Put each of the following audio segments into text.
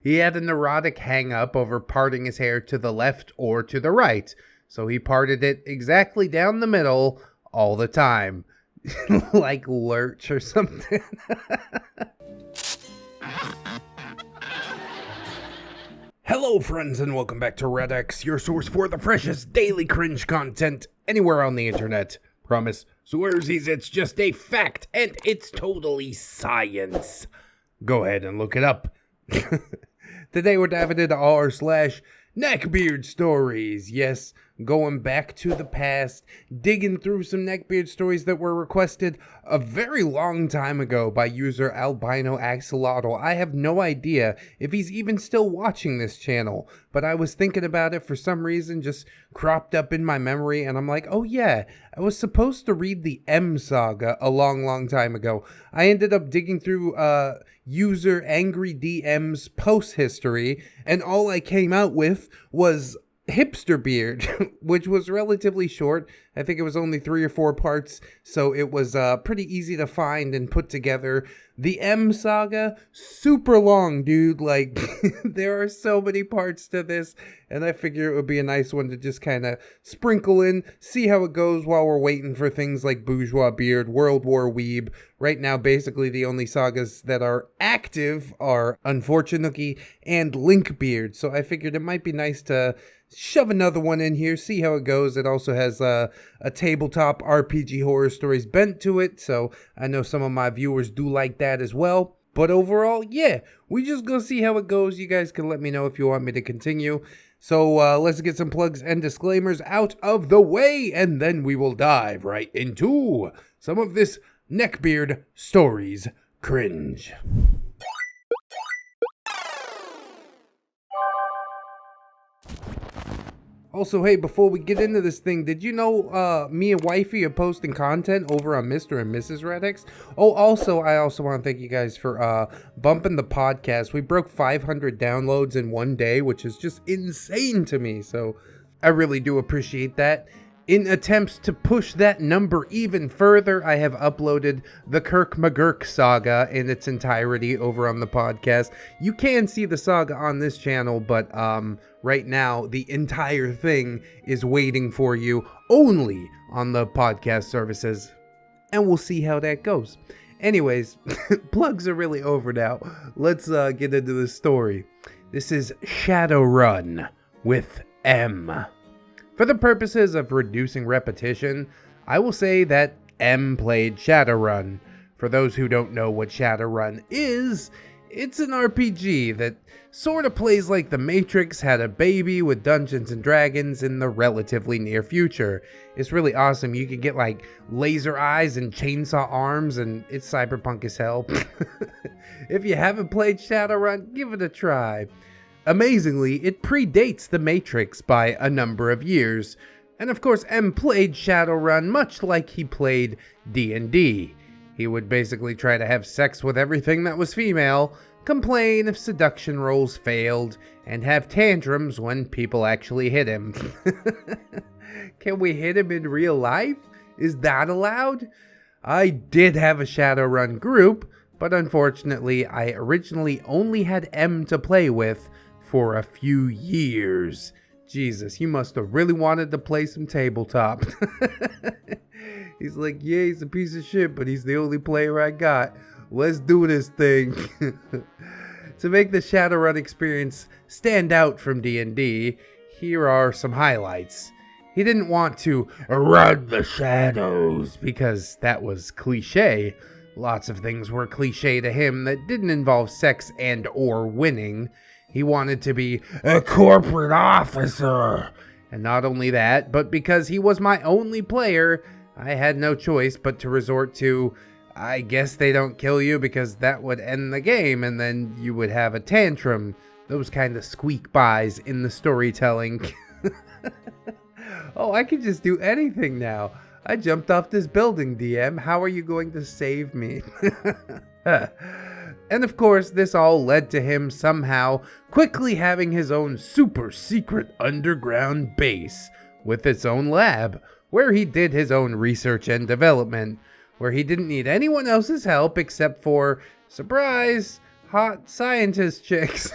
He had a neurotic hang-up over parting his hair to the left or to the right, so he parted it exactly down the middle all the time. Like Lurch or something. Hello friends and welcome back to ReddX, your source for the freshest daily cringe content anywhere on the internet. Promise, swearsies, it's just a fact and it's totally science. Go ahead and look it up. Today we're diving into r/NeckbeardStories. Yes, going back to the past, digging through some Neckbeard stories that were requested a very long time ago by user Albino Axolotl. I have no idea if he's even still watching this channel, but I was thinking about it for some reason, just cropped up in my memory, and I'm like, oh yeah, I was supposed to read the M Saga a long time ago. I ended up digging through user angryDM's post history, and all I came out with was Hipster Beard, which was relatively short. I think it was only 3 or 4 parts, so it was pretty easy to find and put together. The M Saga, super long, dude. Like, there are so many parts to this, and I figure it would be a nice one to just kind of sprinkle in, see how it goes while we're waiting for things like Bourgeois Beard, World War Weeb. Right now, basically, the only sagas that are active are Unfortunately and Linkbeard, so I figured it might be nice to shove another one in here, see how it goes. It also has a tabletop RPG horror stories bent to it, so I know some of my viewers do like that as well. But overall, yeah, we just gonna see how it goes. You guys can let me know if you want me to continue. So let's get some plugs and disclaimers out of the way, and then we will dive right into some of this Neckbeard Stories cringe. Also, hey, before we get into this thing, did you know me and Wifey are posting content over on Mr. and Mrs. ReddX? Oh, also, I also want to thank you guys for bumping the podcast. We broke 500 downloads in one day, which is just insane to me, so I really do appreciate that. In attempts to push that number even further, I have uploaded the Kirk McGurk saga in its entirety over on the podcast. You can see the saga on this channel, but right now the entire thing is waiting for you only on the podcast services. And we'll see how that goes. Anyways, plugs are really over now. Let's get into the story. This is Shadowrun with M. For the purposes of reducing repetition, I will say that M played Shadowrun. For those who don't know what Shadowrun is, it's an RPG that sort of plays like The Matrix had a baby with Dungeons and Dragons in the relatively near future. It's really awesome. You can get like laser eyes and chainsaw arms, and it's cyberpunk as hell. If you haven't played Shadowrun, give it a try. Amazingly, it predates The Matrix by a number of years, and of course M played Shadowrun much like he played D&D. He would basically try to have sex with everything that was female, complain if seduction rolls failed, and have tantrums when people actually hit him. Can we hit him in real life? Is that allowed? I did have a Shadowrun group, but unfortunately I originally only had M to play with for a few years. Jesus, he must have really wanted to play some tabletop. He's like, yeah, he's a piece of shit, but he's the only player I got. Let's do this thing. To make the Shadowrun experience stand out from D&D, here are some highlights. He didn't want to run the shadows because that was cliche. Lots of things were cliche to him that didn't involve sex and or winning. He wanted to be a corporate officer. And not only that, but because he was my only player, I had no choice but to resort to, I guess they don't kill you because that would end the game and then you would have a tantrum. Those kind of squeak bys in the storytelling. Oh, I can just do anything now. I jumped off this building, DM. How are you going to save me? And of course, this all led to him somehow quickly having his own super secret underground base with its own lab, where he did his own research and development, where he didn't need anyone else's help except for, surprise, hot scientist chicks.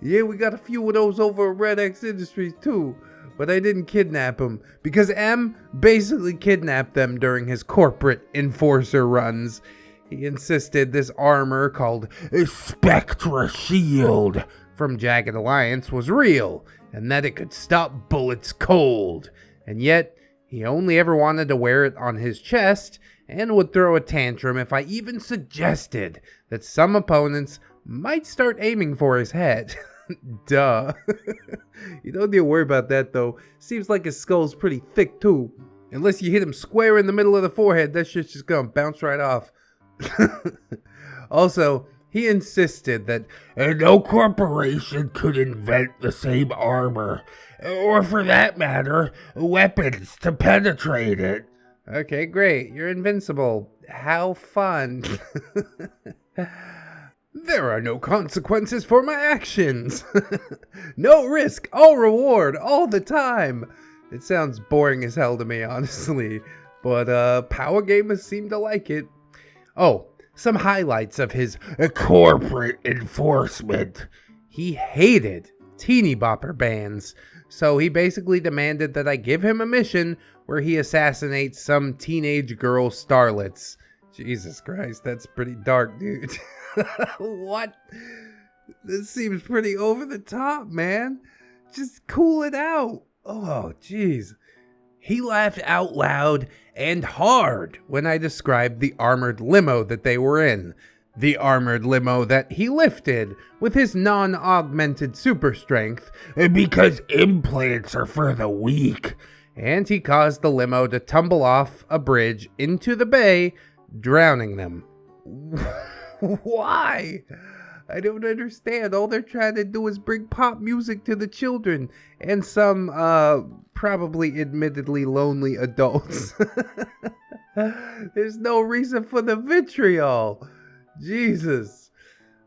Yeah, we got a few of those over at ReddX Industries too. But I didn't kidnap him because M basically kidnapped them during his corporate enforcer runs. He insisted this armor called Spectra Shield from Jagged Alliance was real and that it could stop bullets cold. And yet, he only ever wanted to wear it on his chest and would throw a tantrum if I even suggested that some opponents might start aiming for his head. Duh. You don't need to worry about that though. Seems like his skull's pretty thick too. Unless you hit him square in the middle of the forehead, that shit's just gonna bounce right off. Also, he insisted that no corporation could invent the same armor, or for that matter, weapons to penetrate it. Okay, great. You're invincible. How fun. There are no consequences for my actions. No risk, all reward, all the time. It sounds boring as hell to me, honestly. But power gamers seem to like it. Oh, some highlights of his corporate enforcement. He hated teeny bopper bands. So he basically demanded that I give him a mission where he assassinates some teenage girl starlets. Jesus Christ, that's pretty dark, dude. What? This seems pretty over the top, man. Just cool it out. Oh, jeez. He laughed out loud and hard when I described the armored limo that they were in. The armored limo that he lifted with his non-augmented super strength because implants are for the weak. And he caused the limo to tumble off a bridge into the bay, drowning them. Why? I don't understand. All they're trying to do is bring pop music to the children and some, probably admittedly lonely adults. There's no reason for the vitriol. Jesus.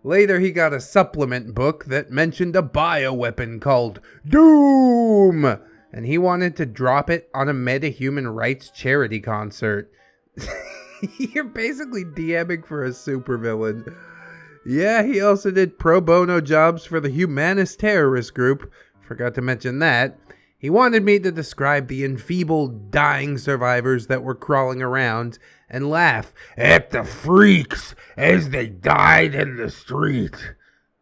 Later, he got a supplement book that mentioned a bioweapon called Doom, and he wanted to drop it on a meta-human rights charity concert. You're basically DMing for a supervillain. Yeah, he also did pro bono jobs for the Humanist Terrorist Group. Forgot to mention that. He wanted me to describe the enfeebled, dying survivors that were crawling around and laugh at the freaks as they died in the street.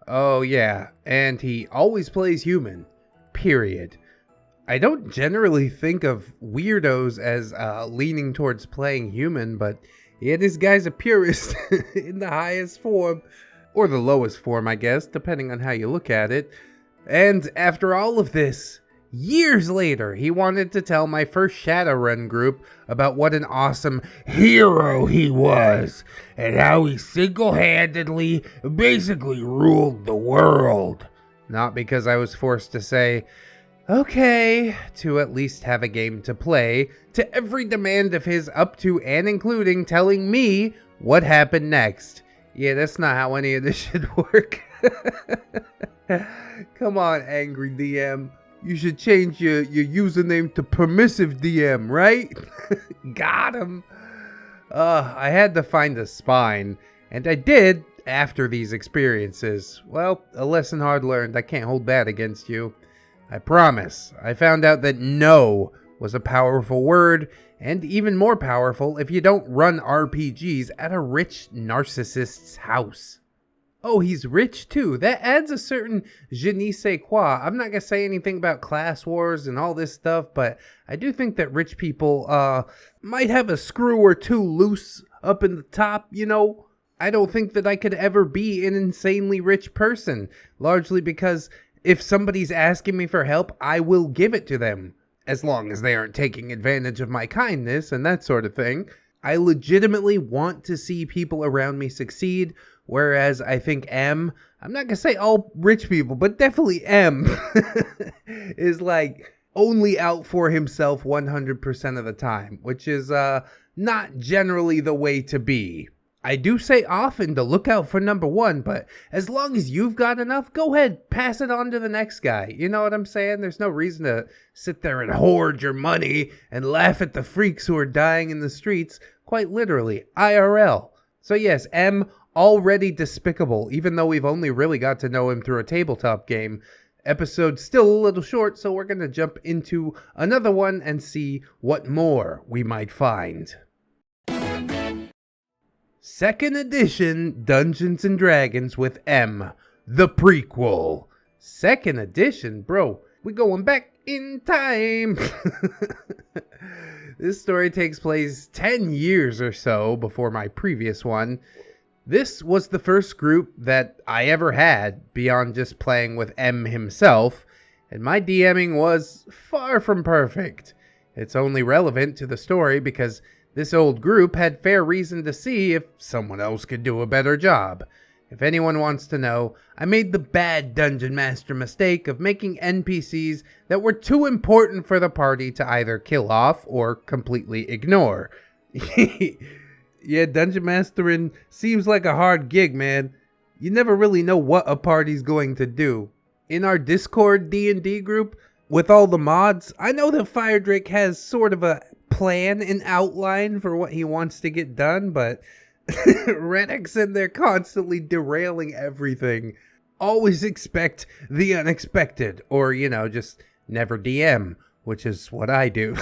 Oh yeah, and he always plays human. Period. I don't generally think of weirdos as leaning towards playing human, but yeah, this guy's a purist in the highest form. Or the lowest form, I guess, depending on how you look at it. And after all of this, years later, he wanted to tell my first Shadowrun group about what an awesome hero he was, and how he single-handedly basically ruled the world. Not because I was forced to say, okay, to at least have a game to play, to every demand of his up to and including telling me what happened next. Yeah, that's not how any of this should work. Come on, angryDM. You should change your username to permissive DM, right? Got him. I had to find a spine, and I did after these experiences. Well, a lesson hard learned. I can't hold that against you. I promise. I found out that no was a powerful word, and even more powerful if you don't run RPGs at a rich narcissist's house. Oh, he's rich too. That adds a certain je ne sais quoi. I'm not going to say anything about class wars and all this stuff, but I do think that rich people might have a screw or two loose up in the top, you know. I don't think that I could ever be an insanely rich person, largely because if somebody's asking me for help, I will give it to them. As long as they aren't taking advantage of my kindness and that sort of thing. I legitimately want to see people around me succeed, whereas I think I'm not going to say all rich people, but definitely M, is like only out for himself 100% of the time, which is not generally the way to be. I do say often to look out for number one, but as long as you've got enough, go ahead, pass it on to the next guy. You know what I'm saying? There's no reason to sit there and hoard your money and laugh at the freaks who are dying in the streets, quite literally, IRL. So yes, M already despicable, even though we've only really got to know him through a tabletop game. Episode's still a little short, so we're going to jump into another one and see what more we might find. 2nd edition Dungeons & Dragons with M, the prequel. 2nd edition? Bro, we going back in time. This story takes place 10 years or so before my previous one. This was the first group that I ever had beyond just playing with M himself, and my DMing was far from perfect. It's only relevant to the story because this old group had fair reason to see if someone else could do a better job. If anyone wants to know, I made the bad Dungeon Master mistake of making NPCs that were too important for the party to either kill off or completely ignore. Yeah, Dungeon Mastering seems like a hard gig, man. You never really know what a party's going to do. In our Discord D&D group, with all the mods, I know that Fire Drake has sort of a plan and outline for what he wants to get done, but ReddX in there constantly derailing everything. Always expect the unexpected, or, just never DM, which is what I do.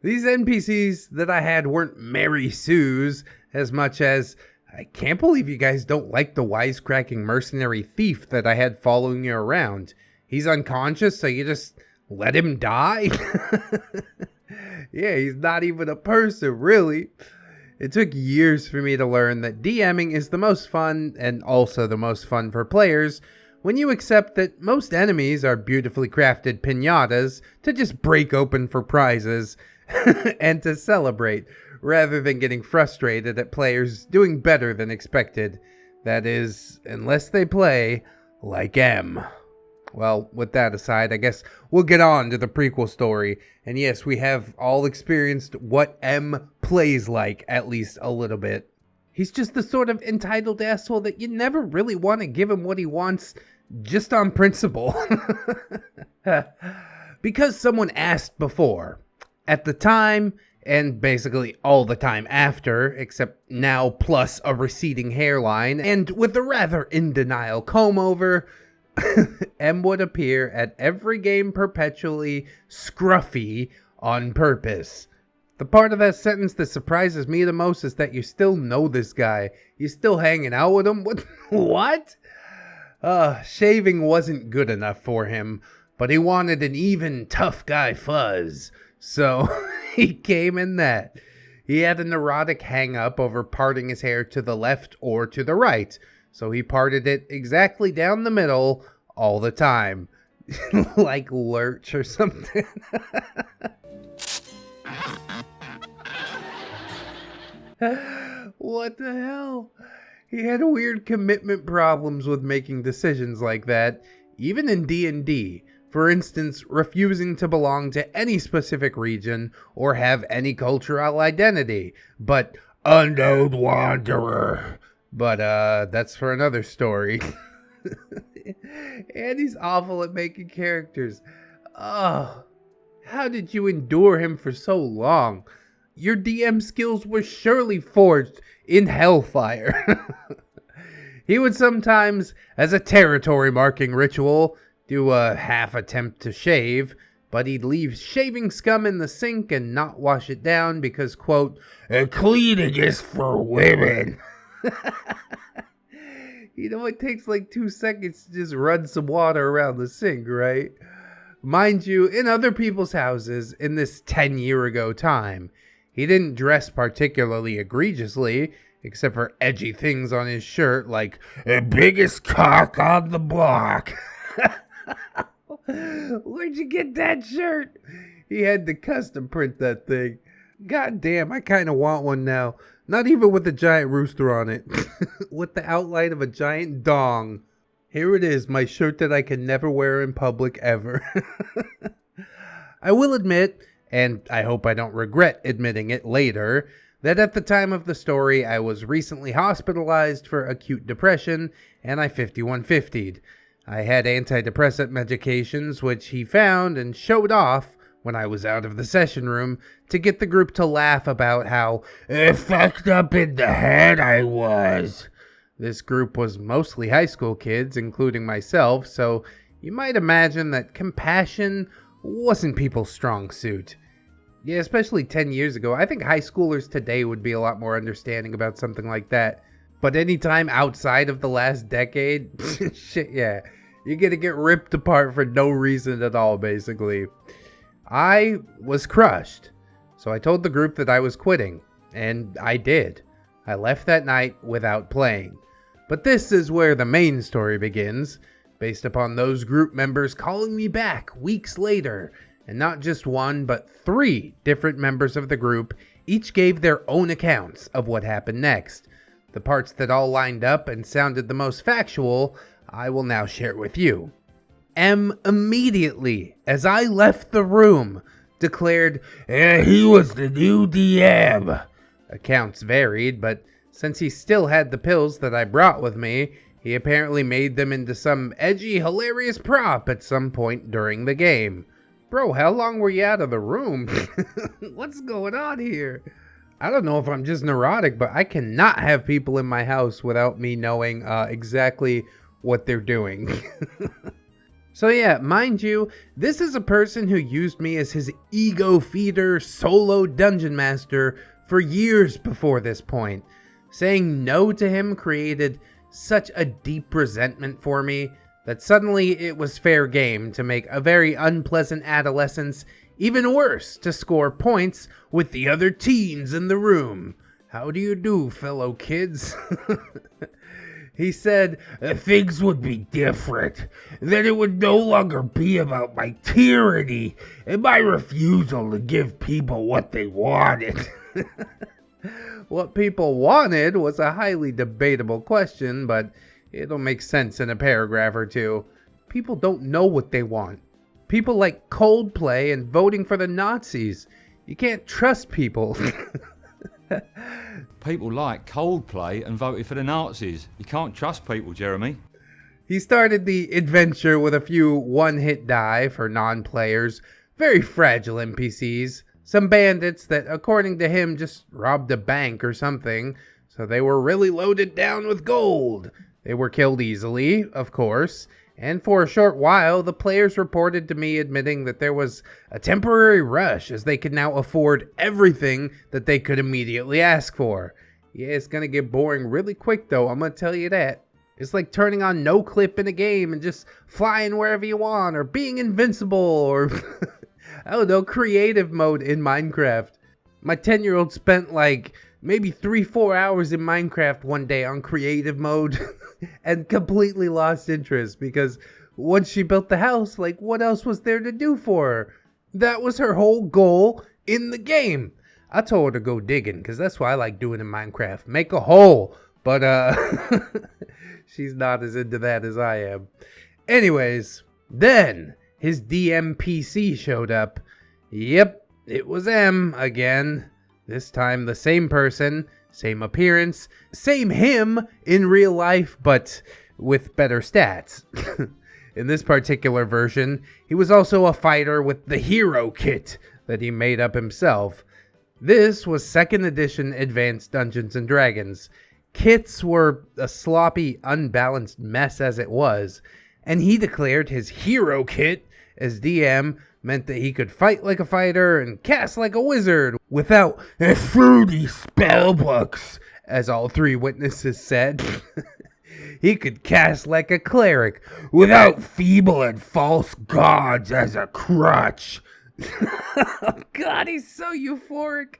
These NPCs that I had weren't Mary Sue's as much as, I can't believe you guys don't like the wisecracking mercenary thief that I had following you around. He's unconscious, so you just let him die? Yeah, he's not even a person, really. It took years for me to learn that DMing is the most fun, and also the most fun for players, when you accept that most enemies are beautifully crafted piñatas to just break open for prizes and to celebrate, rather than getting frustrated at players doing better than expected. That is, unless they play like M. Well, with that aside, I guess we'll get on to the prequel story. And yes, we have all experienced what M plays like, at least a little bit. He's just the sort of entitled asshole that you never really want to give him what he wants, just on principle. Because someone asked before. At the time, and basically all the time after, except now plus a receding hairline, and with a rather in-denial comb-over, M would appear at every game perpetually scruffy on purpose. The part of that sentence that surprises me the most is that you still know this guy. You're still hanging out with him? What? Shaving wasn't good enough for him, but he wanted an even tough guy fuzz. So he came in that. He had a neurotic hang-up over parting his hair to the left or to the right. So he parted it exactly down the middle all the time. Like Lurch or something. What the hell? He had weird commitment problems with making decisions like that, even in D&D. For instance, refusing to belong to any specific region or have any cultural identity. But unknown wanderer. But that's for another story. And he's awful at making characters. Oh, how did you endure him for so long? Your DM skills were surely forged in hellfire. He would sometimes, as a territory marking ritual, do a half attempt to shave, but he'd leave shaving scum in the sink and not wash it down because, quote, cleaning is for women. It takes like 2 seconds to just run some water around the sink, right? Mind you, in other people's houses in this 10-year-ago time, he didn't dress particularly egregiously, except for edgy things on his shirt like, biggest cock on the block. Where'd you get that shirt? He had to custom print that thing. God damn, I kind of want one now. Not even with a giant rooster on it. With the outline of a giant dong. Here it is, my shirt that I can never wear in public ever. I will admit, and I hope I don't regret admitting it later, that at the time of the story I was recently hospitalized for acute depression and I 5150'd. I had antidepressant medications which he found and showed off when I was out of the session room to get the group to laugh about how fucked up in the head I was. This group was mostly high school kids, including myself, so you might imagine that compassion wasn't people's strong suit. Yeah, especially 10 years ago. I think high schoolers today would be a lot more understanding about something like that. But anytime outside of the last decade, shit, yeah, you're gonna get ripped apart for no reason at all, basically. I was crushed, so I told the group that I was quitting, and I did. I left that night without playing. But this is where the main story begins, based upon those group members calling me back weeks later, and not just one, but 3 different members of the group each gave their own accounts of what happened next. The parts that all lined up and sounded the most factual, I will now share with you. M immediately, as I left the room, declared, he was the new DM. Accounts varied, but since he still had the pills that I brought with me, he apparently made them into some edgy, hilarious prop at some point during the game. Bro, how long were you out of the room? What's going on here? I don't know if I'm just neurotic, but I cannot have people in my house without me knowing exactly what they're doing. So yeah, mind you, this is a person who used me as his ego feeder solo dungeon master for years before this point. Saying no to him created such a deep resentment for me that suddenly it was fair game to make a very unpleasant adolescence even worse to score points with the other teens in the room. How do you do, fellow kids? He said things would be different, that it would no longer be about my tyranny and my refusal to give people what they wanted. What people wanted was a highly debatable question, but it'll make sense in a paragraph or two. People don't know what they want. People like Coldplay and voting for the Nazis. You can't trust people. People like Coldplay and voted for the Nazis. You can't trust people, Jeremy. He started the adventure with a few one-hit die for non-players, very fragile NPCs. Some bandits that, according to him, just robbed a bank or something, so they were really loaded down with gold. They were killed easily, of course, and for a short while, the players reported to me admitting that there was a temporary rush as they could now afford everything that they could immediately ask for. Yeah, it's gonna get boring really quick though, I'm gonna tell you that. It's like turning on no clip in a game and just flying wherever you want, or being invincible, or I don't know, creative mode in Minecraft. My 10-year-old spent like maybe 3-4 hours in Minecraft one day on creative mode and completely lost interest because once she built the house, like what else was there to do for her? That was her whole goal in the game. I told her to go digging because that's what I like doing in Minecraft. Make a hole. But she's not as into that as I am. Anyways, then his DMPC showed up. Yep, it was M again. This time the same person, same appearance, same him in real life, but with better stats. In this particular version, he was also a fighter with the hero kit that he made up himself. This was 2nd edition Advanced Dungeons & Dragons. Kits were a sloppy, unbalanced mess as it was, and he declared his hero kit as DM meant that he could fight like a fighter and cast like a wizard without fruity spellbooks, as all 3 witnesses said. He could cast like a cleric without feeble and false gods as a crutch. Oh God, he's so euphoric.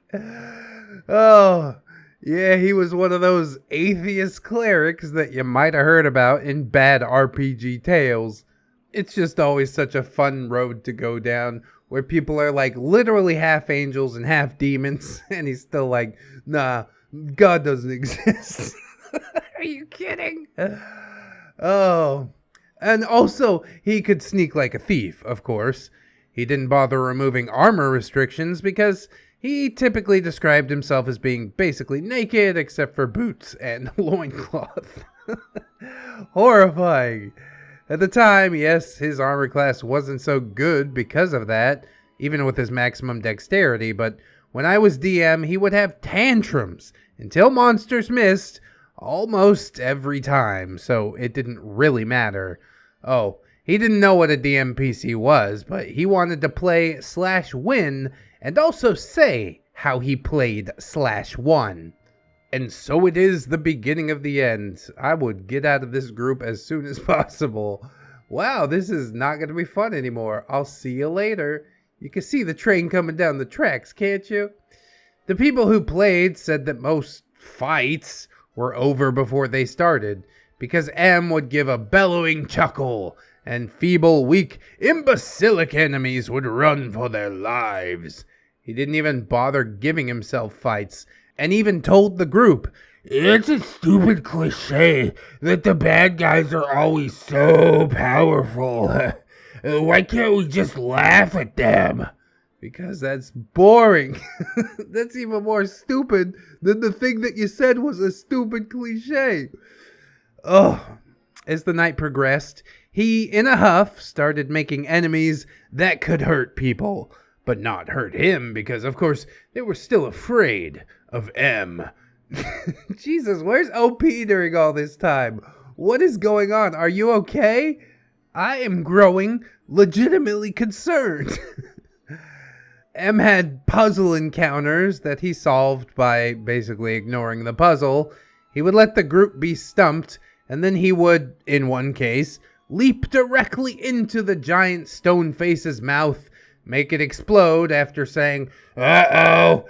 Oh, yeah, he was one of those atheist clerics that you might have heard about in bad RPG tales. It's just always such a fun road to go down where people are like literally half angels and half demons, and he's still like, nah, God doesn't exist. Are you kidding? Oh, and also he could sneak like a thief, of course. He didn't bother removing armor restrictions because he typically described himself as being basically naked except for boots and loincloth. Horrifying. At the time, yes, his armor class wasn't so good because of that. even with his maximum dexterity, but when I was DM, he would have tantrums until monsters missed almost every time, so it didn't really matter. Oh, he didn't know what a DMPC was, but he wanted to play/win and also say how he played/won. And so it is the beginning of the end. I would get out of this group as soon as possible. Wow, this is not going to be fun anymore. I'll see you later. You can see the train coming down the tracks, can't you? The people who played said that most fights were over before they started, because M would give a bellowing chuckle, and feeble, weak, imbecilic enemies would run for their lives. He didn't even bother giving himself fights, and even told the group, "It's a stupid cliche that the bad guys are always so powerful. Why can't we just laugh at them?" Because that's boring. That's even more stupid than the thing that you said was a stupid cliche. Oh, as the night progressed, he, in a huff, started making enemies that could hurt people, but not hurt him because, of course, they were still afraid of M. Jesus, where's OP during all this time? What is going on? Are you okay? I am growing legitimately concerned. M had puzzle encounters that he solved by basically ignoring the puzzle. He would let the group be stumped, and then he would, in one case, leap directly into the giant stone face's mouth, make it explode after saying, "Uh-oh,"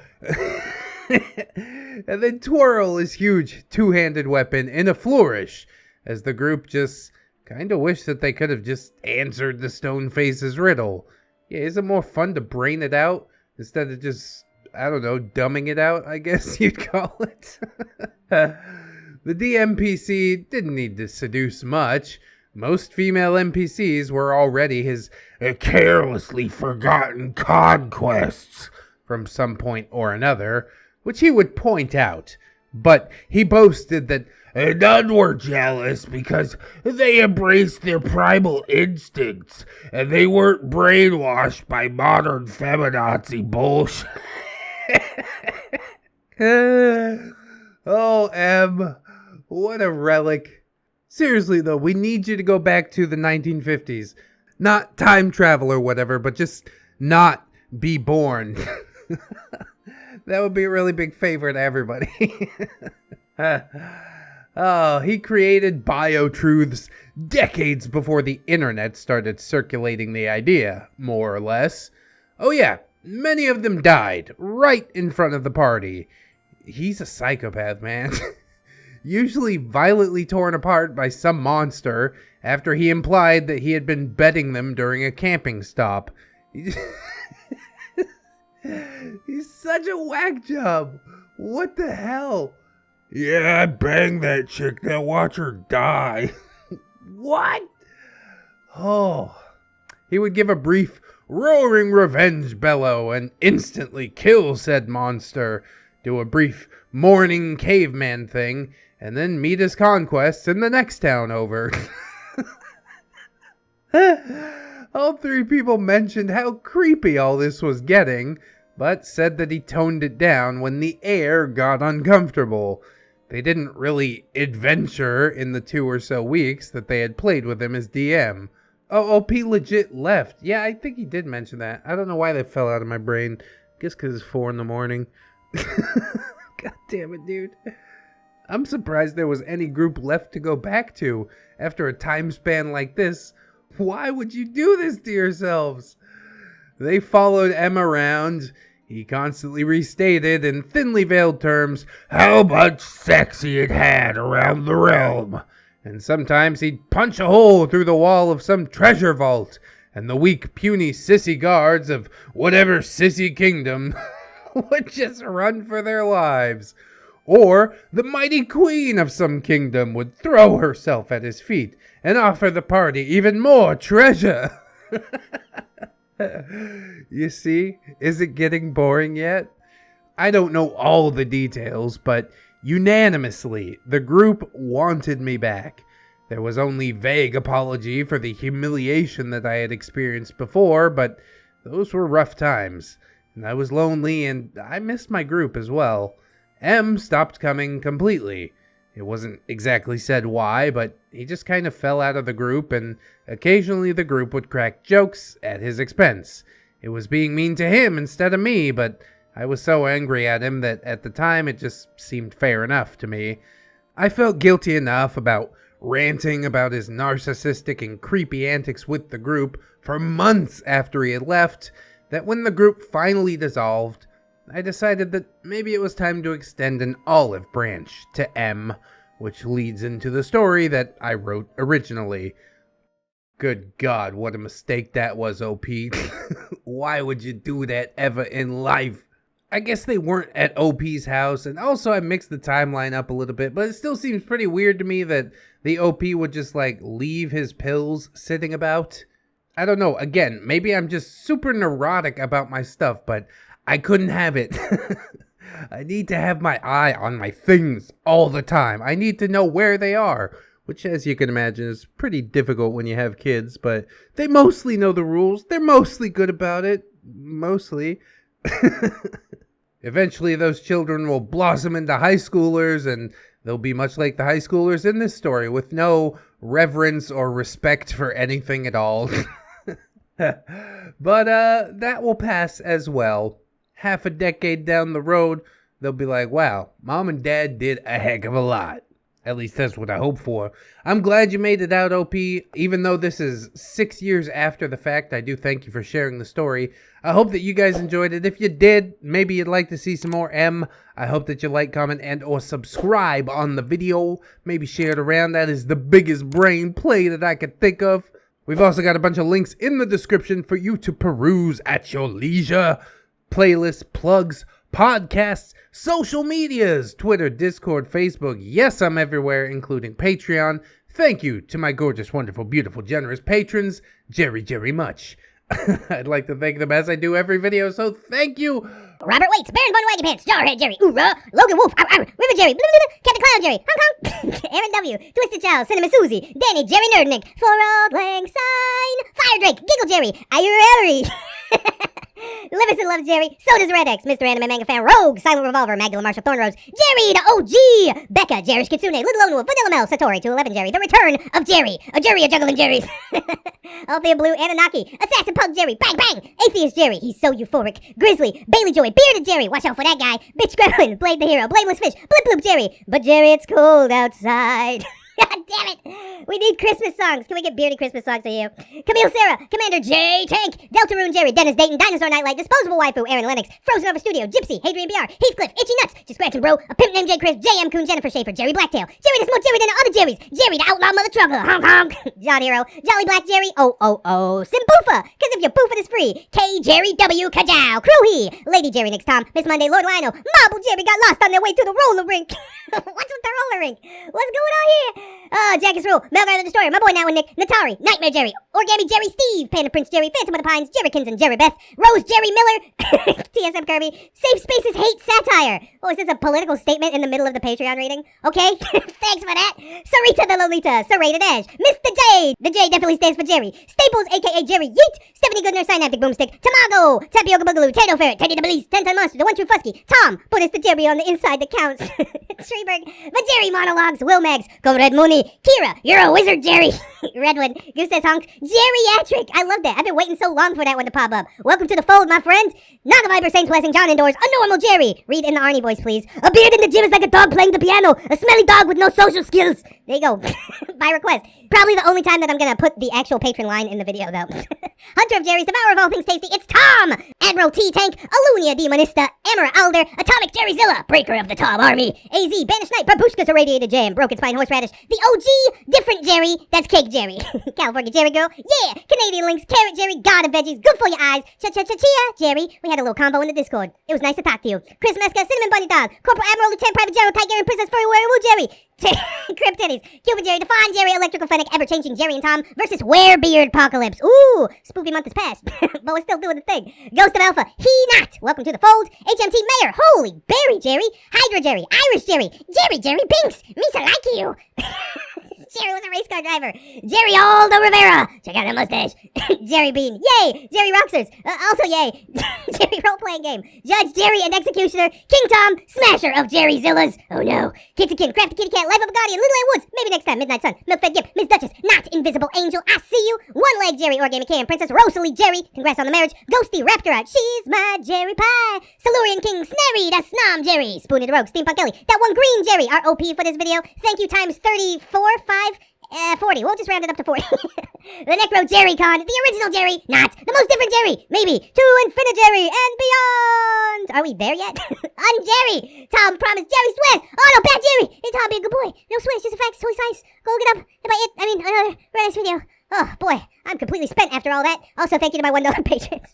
and then twirl his huge two-handed weapon in a flourish, as the group just kind of wished that they could have just answered the stone face's riddle. Yeah, isn't it more fun to brain it out instead of just, I don't know, dumbing it out, I guess you'd call it? The DMPC didn't need to seduce much. Most female NPCs were already his carelessly forgotten conquests from some point or another, which he would point out. But he boasted that none were jealous because they embraced their primal instincts and they weren't brainwashed by modern feminazi bullshit. Oh, M, what a relic. Seriously, though, we need you to go back to the 1950s. Not time travel or whatever, but just not be born. That would be a really big favor to everybody. Oh, he created bio-truths decades before the internet started circulating the idea, more or less. Oh yeah, many of them died right in front of the party. He's a psychopath, man. Usually violently torn apart by some monster after he implied that he had been bedding them during a camping stop. He's such a whack job. What the hell? Yeah, I banged that chick. Now watch her die. What? Oh. He would give a brief, roaring revenge bellow and instantly kill said monster, do a brief mourning caveman thing, and then meet his conquests in the next town over. All three people mentioned how creepy all this was getting, but said that he toned it down when the air got uncomfortable. They didn't really adventure in the 2 or so weeks that they had played with him as DM. Oh, OP legit left. Yeah, I think he did mention that. I don't know why that fell out of my brain. Guess because it's 4 in the morning. God damn it, dude. I'm surprised there was any group left to go back to after a time span like this. Why would you do this to yourselves? They followed M around. He constantly restated in thinly veiled terms how much sex he had had around the realm. And sometimes he'd punch a hole through the wall of some treasure vault, and the weak, puny, sissy guards of whatever sissy kingdom would just run for their lives. Or the mighty queen of some kingdom would throw herself at his feet and offer the party even more treasure. You see, is it getting boring yet? I don't know all the details, but unanimously, the group wanted me back. There was only vague apology for the humiliation that I had experienced before, but Those were rough times, and I was lonely, and I missed my group as well. M stopped coming completely. It wasn't exactly said why, but he just kind of fell out of the group, and occasionally the group would crack jokes at his expense. It was being mean to him instead of me, but I was so angry at him that at the time it just seemed fair enough to me. I felt guilty enough about ranting about his narcissistic and creepy antics with the group for months after he had left, that when the group finally dissolved, I decided that maybe it was time to extend an olive branch to M, which leads into the story that I wrote originally. Good God, what a mistake that was, OP. Why would you do that ever in life? I guess they weren't at OP's house, and also I mixed the timeline up a little bit, but it still seems pretty weird to me that the OP would just, leave his pills sitting about. I don't know, again, maybe I'm just super neurotic about my stuff, but I couldn't have it. I need to have my eye on my things all the time. I need to know where they are, which, as you can imagine, is pretty difficult when you have kids, but they mostly know the rules. They're mostly good about it. Mostly. Eventually, those children will blossom into high schoolers, and they'll be much like the high schoolers in this story, with no reverence or respect for anything at all. But that will pass as well. Half a decade down the road, they'll be like, wow, Mom and Dad did a heck of a lot. At least that's what I hope for. I'm glad you made it out, OP. Even though this is 6 years after the fact, I do thank you for sharing the story. I hope that you guys enjoyed it. If you did, maybe you'd like to see some more M. I hope that you like, comment, and or subscribe on the video. Maybe share it around. That is the biggest brain play that I could think of. We've also got a bunch of links in the description for you to peruse at your leisure. Playlists, plugs, podcasts, social medias, Twitter, Discord, Facebook. Yes, I'm everywhere, including Patreon. Thank you to my gorgeous, wonderful, beautiful, generous patrons, Jerry Much. I'd like to thank them as I do every video, so thank you. Robert Waits, Baron Von Waggy Pants, Jarhead Jerry, Oorah, Logan Wolf, River Jerry, Captain Cloud Jerry, Hong Kong, Aaron W, Twisted Child, Cinnamon Susie, Danny, Jerry Nerdnick, For All Playing Sign, Fire Drake, Giggle Jerry, Ayuri, Livingston loves Jerry, so does ReddX, Mr. Anime Manga Fan, Rogue, Silent Revolver, Magdalene Marshall Thornrose, Jerry the OG, Becca, Jerish Kitsune, Little Lone Wolf, Vanilla Mel, Satori 211 Jerry, The Return of Jerry, a Jerry of Juggling Jerrys, Althea Blue, Anunnaki, Assassin Pug Jerry, Bang Bang, Atheist Jerry, he's so euphoric, Grizzly, Bailey Joy, Bearded Jerry, watch out for that guy, Bitch Gremlin, Blade the Hero, Blameless Fish, Blip Bloop Jerry, but Jerry, it's cold outside. God damn it! We need Christmas songs. Can we get beardy Christmas songs for you? Camille Sarah, Commander J Tank, Deltarune Jerry, Dennis Dayton, Dinosaur Nightlight, Disposable Waifu, Aaron Lennox, Frozen Over Studio, Gypsy, Hadrian BR, Heathcliff, Itchy Nuts, Just Scratchin' Bro, A Pimp Named J Chris, JM Coon, Jennifer Schaefer, Jerry Blacktail, Jerry the Smoke Jerry, then the other Jerrys, Jerry the Outlaw Mother Trucker, Honk Honk, John Hero, Jolly Black Jerry, Simpoofa, cause if you're poofing is free, K Jerry W Kajow, Crewhee, Lady Jerry Nix Tom, Miss Monday, Lord Lionel, Marble Jerry got lost on their way to the roller rink. What's with the roller rink? What's going on here? Jack's Rule, Melgar the Destroyer, my boy Now and Nick, Natari, Nightmare Jerry, Origami Jerry Steve, Panda Prince Jerry, Phantom of the Pines, Jerrykins and Jerry Beth, Rose Jerry Miller, TSM Kirby, Safe Spaces Hate Satire. Oh, is this a political statement in the middle of the Patreon reading? Okay, thanks for that. Sarita the Lolita, Serrated Ash, Mr. J, the J definitely stands for Jerry, Staples aka Jerry Yeet, Stephanie Goodner, Synaptic Boomstick, Tamago, Tapioca Boogaloo, Tato Ferret, Teddy the Police, 10-Ton Monster, the One True Fusky, Tom, but it's the Jerry on the inside that counts. Schreberg, the Jerry Monologues, Will Mags, Go Red Mooney, Kira, you're a wizard, Jerry. Redwood, Goose says honk, Geriatric. I love that. I've been waiting so long for that one to pop up. Welcome to the fold, my friend. Naga Viper, Saints Blessing, John Indoors, a normal Jerry. Read in the Arnie voice, please. A beard in the gym is like a dog playing the piano. A smelly dog with no social skills. There you go. By request. Probably the only time that I'm gonna put the actual patron line in the video, though. Hunter of Jerry's, Devourer of all things tasty, it's Tom! Admiral T-Tank, Alunia Demonista, Amara Alder, Atomic Jerryzilla, Breaker of the Tom Army, AZ, Banished Knight, Babushka's Irradiated Jam, Broken Spine Horseradish, the OG, Different Jerry, that's Cake Jerry, California Jerry Girl, yeah, Canadian Links, Carrot Jerry, God of Veggies, Good for your eyes, Cha-cha-cha-chia, Jerry, we had a little combo in the Discord, it was nice to talk to you, Chris Mesca, Cinnamon Bunny Dog, Corporal Admiral Lieutenant Private General, Tiger and Princess Furry Wearing Woo Jerry, Crib Titties, Cupid Jerry, Define Jerry, Electrical Fennec, Ever-Changing Jerry and Tom versus Werebeard Apocalypse. Ooh, spooky month is past, but we're still doing the thing. Ghost of Alpha, He Not, Welcome to the Fold, HMT Mayor, Holy Berry Jerry, Hydra Jerry, Irish Jerry, Jerry Binks, Misa like you. Jerry was a race car driver. Jerry Aldo Rivera. Check out that mustache. Jerry Bean. Yay. Jerry Roxers. Also yay. Jerry role-playing game. Judge Jerry and Executioner. King Tom. Smasher of Jerry Zillas. Oh no. Kitty Crafty Kitty Cat. Life of a Guardian. Little Ant Woods. Maybe next time. Midnight Sun. Milk-fed Gip. Miss Duchess. Not Invisible Angel. I see you. One Leg Jerry. Origami Cam. Princess Rosalie Jerry. Congrats on the marriage. Ghosty Raptor out. She's my Jerry Pie. Silurian King Snary. That's Snom Jerry. Spoon in the Rogue. Steampunk Ellie. That one green Jerry. ROP for this video. Thank you times 34, 5, 40. We'll just round it up to 40. The Necro Jerry Con. The original Jerry. Not. The most different Jerry. Maybe. To Infinite Jerry and beyond. Are we there yet? Jerry. Tom promised Jerry Swiss. Oh no, bad Jerry. Hey Tom, be a good boy. No Swiss, just a fact. Toy size. Go look it up. Another very nice video. Oh boy, I'm completely spent after all that. Also, thank you to my $1 patrons.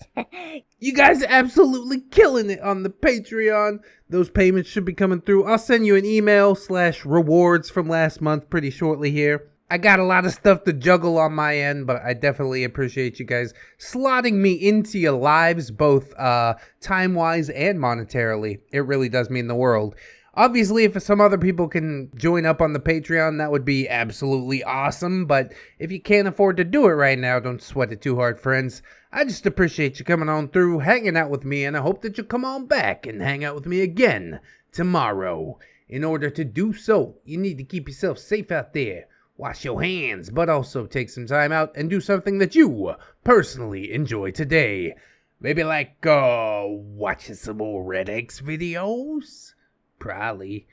You guys are absolutely killing it on the Patreon. Those payments should be coming through. I'll send you an email / rewards from last month pretty shortly here. I got a lot of stuff to juggle on my end, but I definitely appreciate you guys slotting me into your lives, both time-wise and monetarily. It really does mean the world. Obviously, if some other people can join up on the Patreon, that would be absolutely awesome. But if you can't afford to do it right now, don't sweat it too hard, friends. I just appreciate you coming on through, hanging out with me, and I hope that you'll come on back and hang out with me again tomorrow. In order to do so, you need to keep yourself safe out there. Wash your hands, but also take some time out and do something that you personally enjoy today. Maybe like, watching some more ReddX videos? Probably.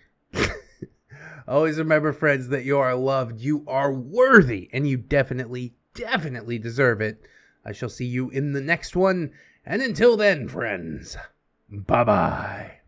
Always remember, friends, that you are loved, you are worthy, and you definitely deserve it. I shall see you in the next one, and until then, friends, bye-bye.